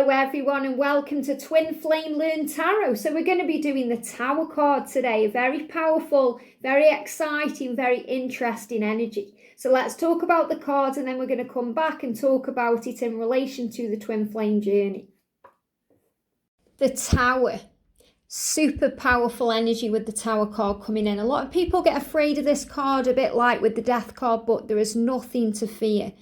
Hello everyone and welcome to Twin Flame Learn Tarot. So we're going to be doing the Tower card today. A very powerful, very exciting, very interesting energy. So let's talk about the cards and then we're going to come back and talk about it in relation to the Twin Flame journey. The Tower. Super powerful energy with the Tower card coming in. A lot of people get afraid of this card, a bit like with the Death card, but there is nothing to fear.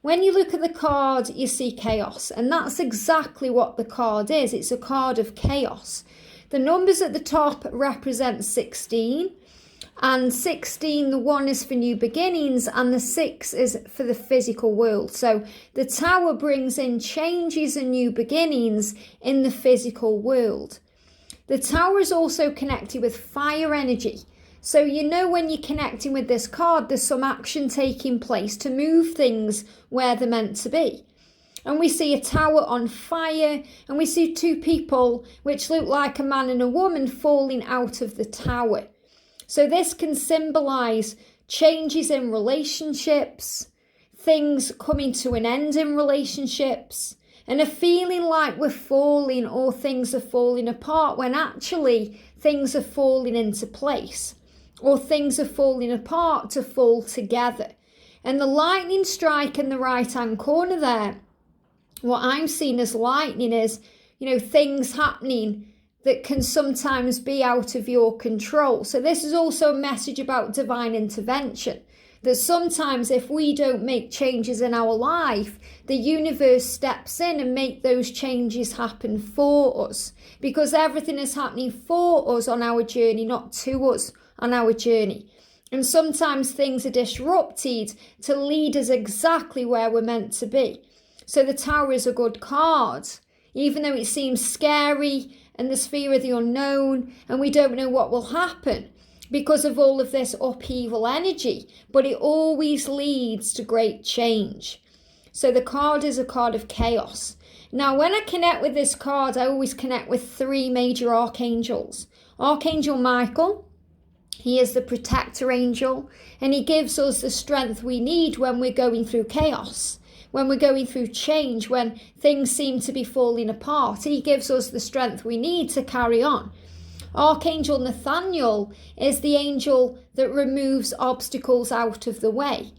When you look at the card, you see chaos, and that's exactly what the card is. It's a card of chaos. The numbers at the top represent 16, and 16, the 1 is for new beginnings, and the 6 is for the physical world. So the Tower brings in changes and new beginnings in the physical world. The Tower is also connected with fire energy. So you know when you're connecting with this card, there's some action taking place to move things where they're meant to be. And we see a tower on fire, and we see two people which look like a man and a woman falling out of the tower. So this can symbolise changes in relationships, things coming to an end in relationships, and a feeling like we're falling or things are falling apart when actually things are falling into place. Or things are falling apart to fall together. And the lightning strike in the right hand corner there, what I'm seeing as lightning is, things happening that can sometimes be out of your control. So this is also a message about divine intervention. That sometimes if we don't make changes in our life, the universe steps in and make those changes happen for us. Because everything is happening for us on our journey, not to us on our journey. And sometimes things are disrupted to lead us exactly where we're meant to be. So the Tower is a good card, even though it seems scary and there's fear of the unknown and we don't know what will happen because of all of this upheaval energy, but it always leads to great change. So the card is a card of chaos. Now, when I connect with this card, I always connect with 3 major archangels. Archangel Michael, he is the protector angel, and he gives us the strength we need when we're going through chaos, when we're going through change, when things seem to be falling apart. He gives us the strength we need to carry on. Archangel Nathaniel is the angel that removes obstacles out of the way.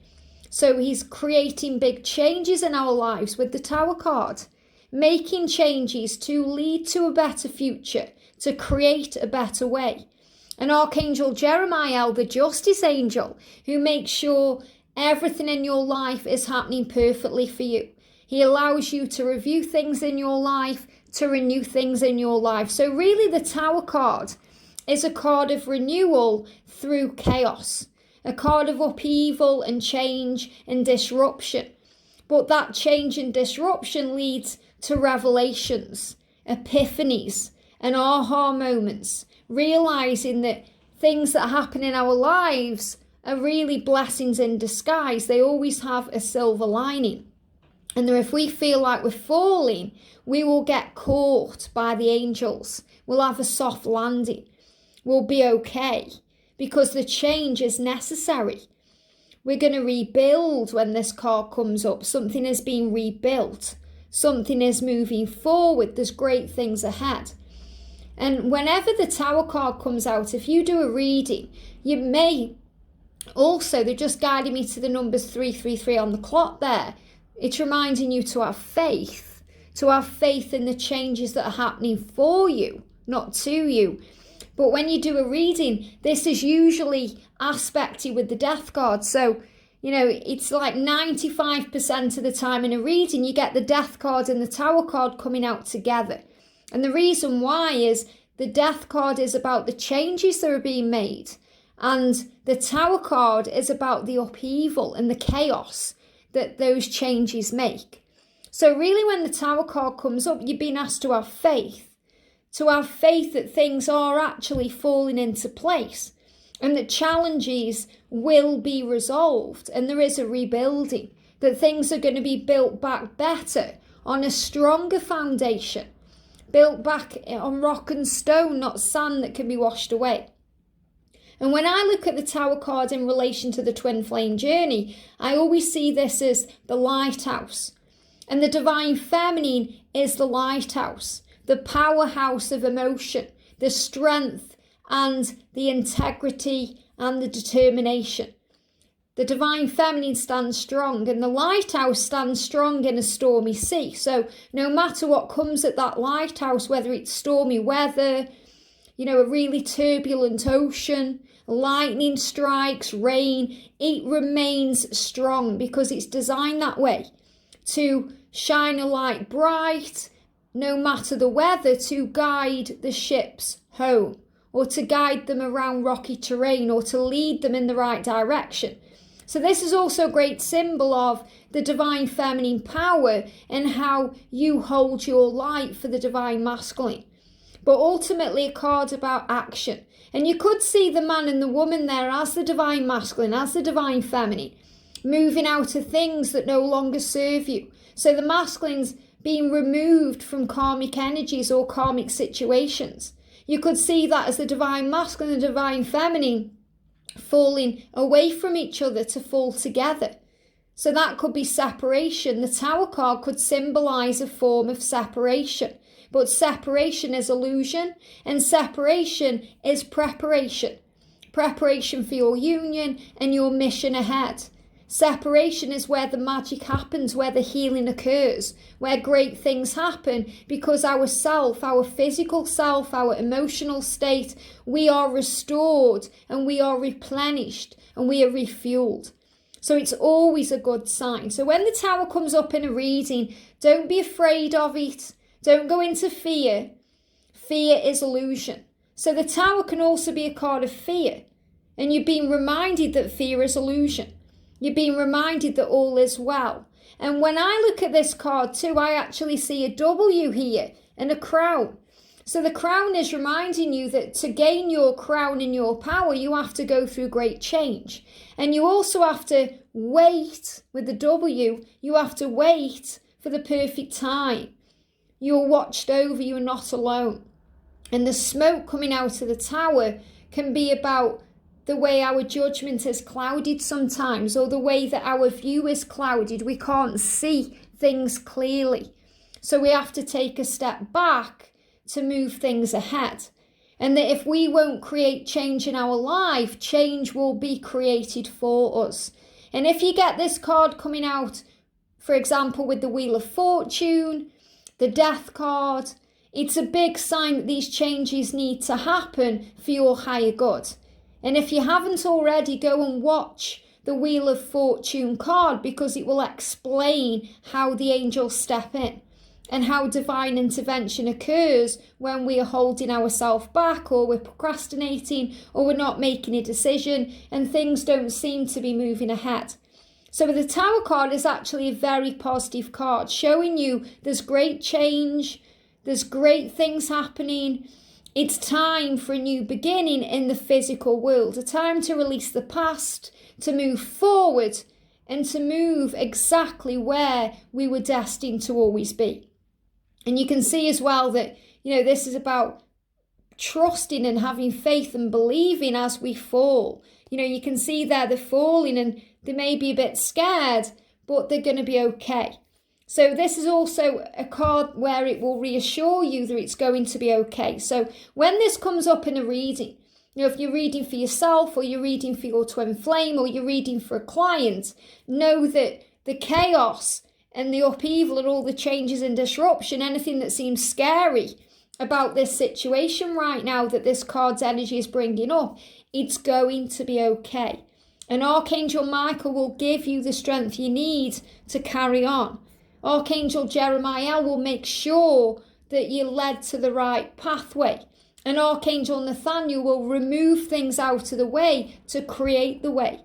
So he's creating big changes in our lives with the Tower card, making changes to lead to a better future, to create a better way. And Archangel Jeremiah, the justice angel, who makes sure everything in your life is happening perfectly for you. He allows you to review things in your life, to renew things in your life. So really the Tower card is a card of renewal through chaos, a card of upheaval and change and disruption. But that change and disruption leads to revelations, epiphanies, and aha moments, realizing that things that happen in our lives are really blessings in disguise. They always have a silver lining. And that if we feel like we're falling, we will get caught by the angels. We'll have a soft landing. We'll be okay because the change is necessary. We're going to rebuild when this card comes up. Something is being rebuilt. Something is moving forward. There's great things ahead. And whenever the Tower card comes out, if you do a reading, you may also, they're just guiding me to the numbers 333 on the clock there. It's reminding you to have faith in the changes that are happening for you, not to you. But when you do a reading, this is usually aspected with the Death card. So, it's like 95% of the time in a reading, you get the Death card and the Tower card coming out together. And the reason why is the Death card is about the changes that are being made. And the Tower card is about the upheaval and the chaos that those changes make. So really when the Tower card comes up, you've been asked to have faith that things are actually falling into place and that challenges will be resolved and there is a rebuilding, that things are going to be built back better on a stronger foundation, built back on rock and stone, not sand that can be washed away. And when I look at the Tower card in relation to the Twin Flame journey, I always see this as the lighthouse. And the Divine Feminine is the lighthouse, the powerhouse of emotion, the strength and the integrity and the determination. The divine feminine stands strong, and the lighthouse stands strong in a stormy sea. So no matter what comes at that lighthouse, whether it's stormy weather, a really turbulent ocean, lightning strikes, rain, it remains strong because it's designed that way to shine a light bright, no matter the weather, to guide the ships home, or to guide them around rocky terrain, or to lead them in the right direction. So this is also a great symbol of the divine feminine power and how you hold your light for the divine masculine. But ultimately a card about action. And you could see the man and the woman there as the divine masculine, as the divine feminine, moving out of things that no longer serve you. So the masculine's being removed from karmic energies or karmic situations. You could see that as the divine masculine and the divine feminine falling away from each other to fall together. So that could be separation. The Tower card could symbolize a form of separation. But separation is illusion, and separation is preparation. Preparation for your union and your mission ahead. Separation is where the magic happens, where the healing occurs, where great things happen, because our self, our physical self, our emotional state, we are restored and we are replenished and we are refueled. So it's always a good sign. So when the Tower comes up in a reading, don't be afraid of it. Don't go into fear. Fear is illusion. So the Tower can also be a card of fear. And you're being reminded that fear is illusion. You're being reminded that all is well. And when I look at this card too, I actually see a W here and a crown. So the crown is reminding you that to gain your crown and your power, you have to go through great change. And you also have to wait, with the W, you have to wait for the perfect time. You're watched over, you're not alone. And the smoke coming out of the Tower can be about the way our judgment is clouded sometimes, or the way that our view is clouded. We can't see things clearly. So we have to take a step back to move things ahead. And that if we won't create change in our life, change will be created for us. And if you get this card coming out, for example, with the Wheel of Fortune, the Death card, it's a big sign that these changes need to happen for your higher good. And if you haven't already, go and watch the Wheel of Fortune card, because it will explain how the angels step in and how divine intervention occurs when we are holding ourselves back, or we're procrastinating, or we're not making a decision and things don't seem to be moving ahead. So the Tower card is actually a very positive card, showing you there's great change, there's great things happening. It's time for a new beginning in the physical world, a time to release the past, to move forward, and to move exactly where we were destined to always be. And you can see as well that, this is about trusting and having faith and believing as we fall. You can see there they're falling and they may be a bit scared, but they're going to be okay. So this is also a card where it will reassure you that it's going to be okay. So when this comes up in a reading, if you're reading for yourself, or you're reading for your twin flame, or you're reading for a client, know that the chaos and the upheaval and all the changes and disruption, anything that seems scary about this situation right now that this card's energy is bringing up, it's going to be okay. And Archangel Michael will give you the strength you need to carry on. Archangel Jeremiah will make sure that you're led to the right pathway. And Archangel Nathaniel will remove things out of the way to create the way.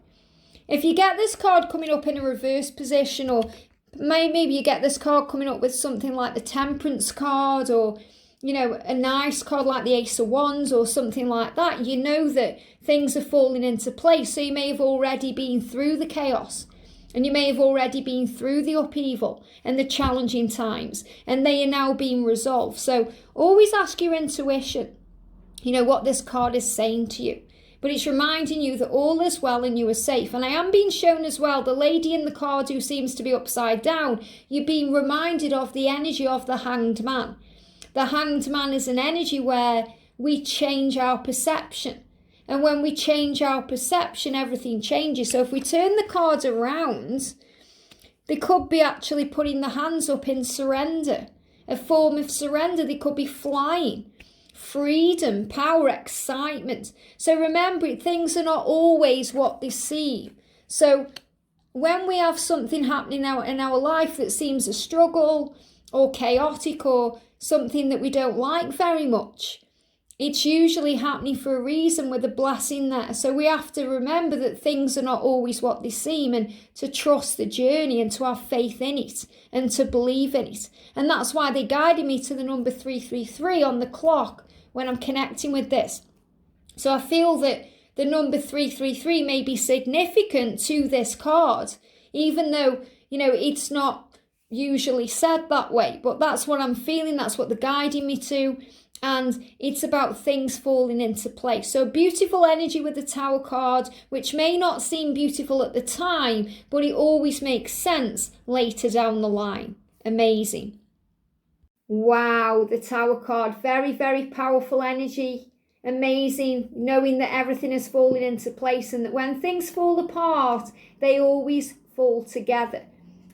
If you get this card coming up in a reverse position, or maybe you get this card coming up with something like the Temperance card, or a nice card like the Ace of Wands or something like that, you know that things are falling into place. So you may have already been through the chaos, and you may have already been through the upheaval and the challenging times, and they are now being resolved. So always ask your intuition, what this card is saying to you, But it's reminding you that all is well and you are safe. And I am being shown as well, the lady in the card who seems to be upside down, you're being reminded of the energy of the Hanged Man. The Hanged Man is an energy where we change our perception. And when we change our perception, everything changes. So if we turn the cards around, they could be actually putting the hands up in surrender. A form of surrender. They could be flying. Freedom, power, excitement. So remember, things are not always what they seem. So when we have something happening in our life that seems a struggle or chaotic or something that we don't like very much, it's usually happening for a reason with a blessing there. So we have to remember that things are not always what they seem, and to trust the journey and to have faith in it and to believe in it. And that's why they guided me to the number 333 on the clock when I'm connecting with this. So I feel that the number 333 may be significant to this card, even though, it's not usually said that way. But that's what I'm feeling. That's what they're guiding me to. And it's about things falling into place. So beautiful energy with the Tower card, which may not seem beautiful at the time, but it always makes sense later down the line. Amazing. Wow, the Tower card, very, very powerful energy. Amazing, knowing that everything is falling into place and that when things fall apart, they always fall together.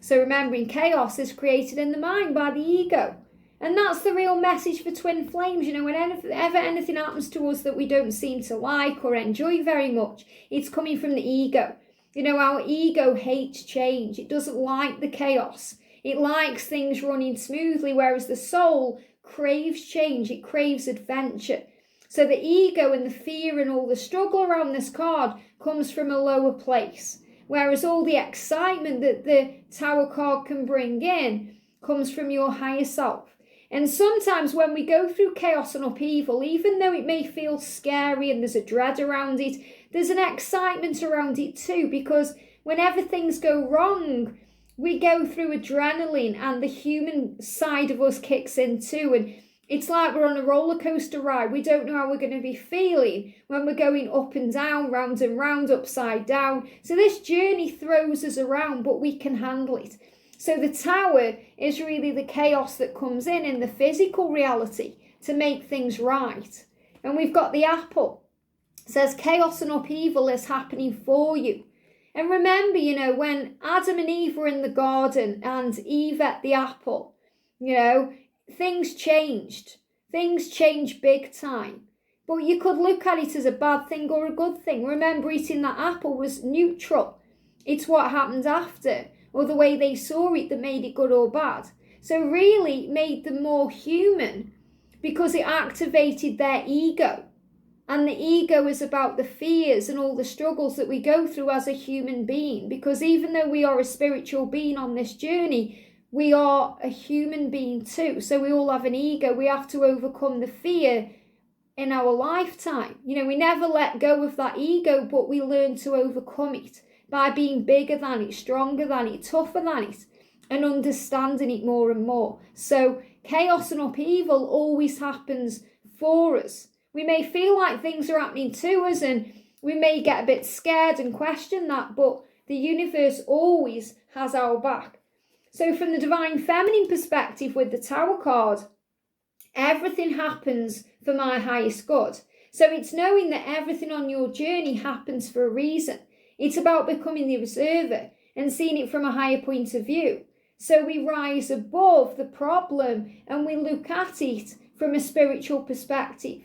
So remembering chaos is created in the mind by the ego. And that's the real message for twin flames. Whenever anything happens to us that we don't seem to like or enjoy very much, it's coming from the ego. Our ego hates change. It doesn't like the chaos. It likes things running smoothly, whereas the soul craves change. It craves adventure. So the ego and the fear and all the struggle around this card comes from a lower place, whereas all the excitement that the Tower card can bring in comes from your higher self. And sometimes when we go through chaos and upheaval, even though it may feel scary and there's a dread around it, there's an excitement around it too, because whenever things go wrong, we go through adrenaline and the human side of us kicks in too. And it's like we're on a roller coaster ride. We don't know how we're going to be feeling when we're going up and down, round and round, upside down. So this journey throws us around, but we can handle it. So the Tower is really the chaos that comes in the physical reality to make things right. And we've got the Apple. It says chaos and upheaval is happening for you. And remember, when Adam and Eve were in the garden and Eve ate the apple, things changed. Things changed big time. But you could look at it as a bad thing or a good thing. Remember, eating that apple was neutral. It's what happened after, or the way they saw it, that made it good or bad. So really it made them more human because it activated their ego. And the ego is about the fears and all the struggles that we go through as a human being. Because even though we are a spiritual being on this journey, we are a human being too. So we all have an ego. We have to overcome the fear in our lifetime. We never let go of that ego, but we learn to overcome it by being bigger than it, stronger than it, tougher than it, and understanding it more and more. So chaos and upheaval always happens for us. We may feel like things are happening to us and we may get a bit scared and question that, but the universe always has our back. So from the Divine Feminine perspective with the Tower card, everything happens for my highest good. So it's knowing that everything on your journey happens for a reason. It's about becoming the observer and seeing it from a higher point of view. So we rise above the problem and we look at it from a spiritual perspective.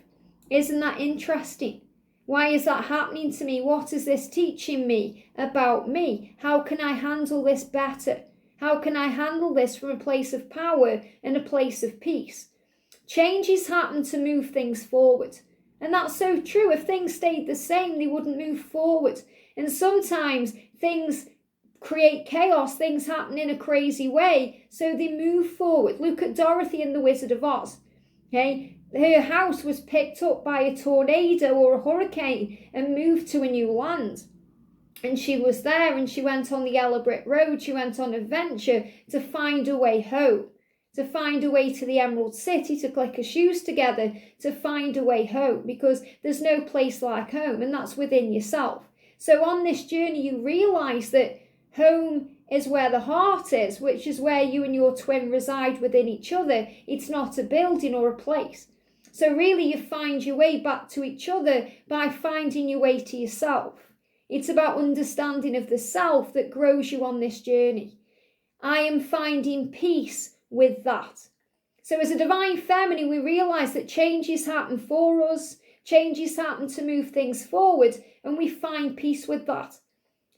Isn't that interesting? Why is that happening to me? What is this teaching me about me? How can I handle this better? How can I handle this from a place of power and a place of peace? Changes happen to move things forward. And that's so true. If things stayed the same, they wouldn't move forward. And sometimes things create chaos, things happen in a crazy way, so they move forward. Look at Dorothy in The Wizard of Oz. Okay, her house was picked up by a tornado or a hurricane and moved to a new land. And she was there and she went on the yellow brick road. She went on an adventure to find a way home. to find a way to the Emerald City, to click our shoes together, to find a way home, because there's no place like home, and that's within yourself. So on this journey, you realise that home is where the heart is, which is where you and your twin reside within each other. It's not a building or a place. So really, you find your way back to each other by finding your way to yourself. It's about understanding of the self that grows you on this journey. I am finding peace with that. So as a divine feminine, we realise that changes happen for us, changes happen to move things forward, and we find peace with that.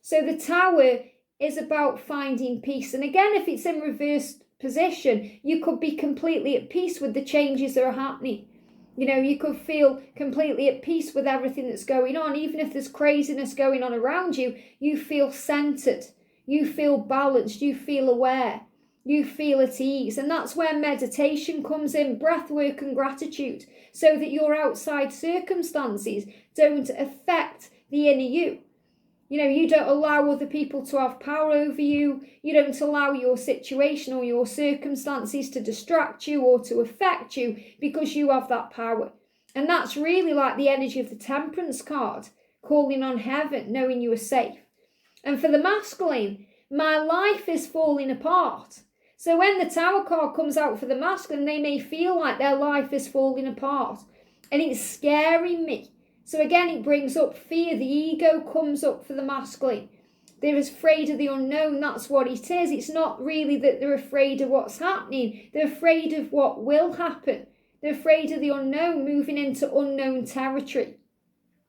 So the Tower is about finding peace. And again, if it's in reversed position, you could be completely at peace with the changes that are happening. You know, you could feel completely at peace with everything that's going on. Even if there's craziness going on around you, you feel centered, you feel balanced, you feel aware, you feel at ease. And that's where meditation comes in, breath work and gratitude, so that your outside circumstances don't affect the inner you. You know, you don't allow other people to have power over you. You don't allow your situation or your circumstances to distract you or to affect you, because you have that power. And that's really like the energy of the Temperance card, calling on heaven, knowing you are safe. And for the masculine, my life is falling apart. So when the Tower card comes out for the masculine, they may feel like their life is falling apart. And it's scaring me. So again, it brings up fear. The ego comes up for the masculine. They're afraid of the unknown. That's what it is. It's not really that they're afraid of what's happening. They're afraid of what will happen. They're afraid of the unknown, moving into unknown territory.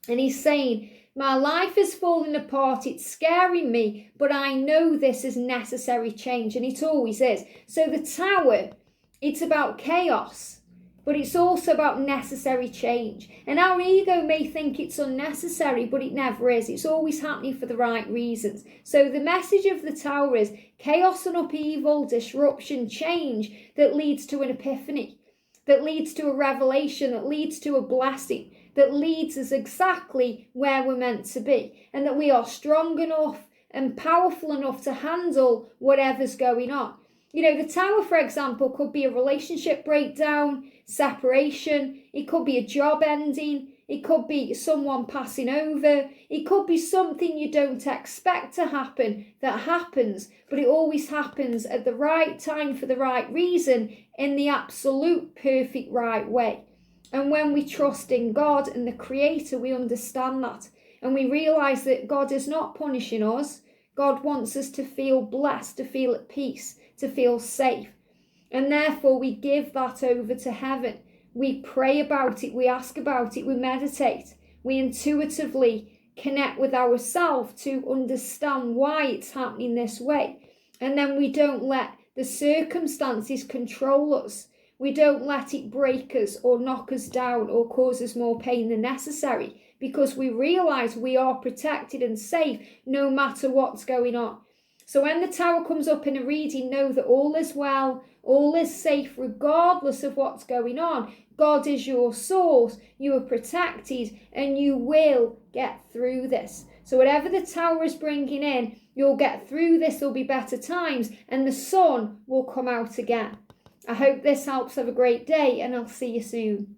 And he's saying, my life is falling apart. It's scaring me, but I know this is necessary change. And it always is. So the Tower, it's about chaos, but it's also about necessary change. And our ego may think it's unnecessary, but it never is. It's always happening for the right reasons. So the message of the Tower is chaos and upheaval, disruption, change that leads to an epiphany, that leads to a revelation, that leads to a blessing, that leads us exactly where we're meant to be. And that we are strong enough and powerful enough to handle whatever's going on. You know, the Tower, for example, could be a relationship breakdown, separation. It could be a job ending. It could be someone passing over. It could be something you don't expect to happen that happens, but it always happens at the right time for the right reason in the absolute perfect right way. And when we trust in God and the Creator, we understand that. And we realise that God is not punishing us. God wants us to feel blessed, to feel at peace, to feel safe. And therefore we give that over to heaven. We pray about it, we ask about it, we meditate. We intuitively connect with ourselves to understand why it's happening this way. And then we don't let the circumstances control us. We don't let it break us or knock us down or cause us more pain than necessary, because we realise we are protected and safe no matter what's going on. So when the Tower comes up in a reading, know that all is well, all is safe regardless of what's going on. God is your source, you are protected, and you will get through this. So whatever the Tower is bringing in, you'll get through this, there'll be better times, and the sun will come out again. I hope this helps. Have a great day, and I'll see you soon.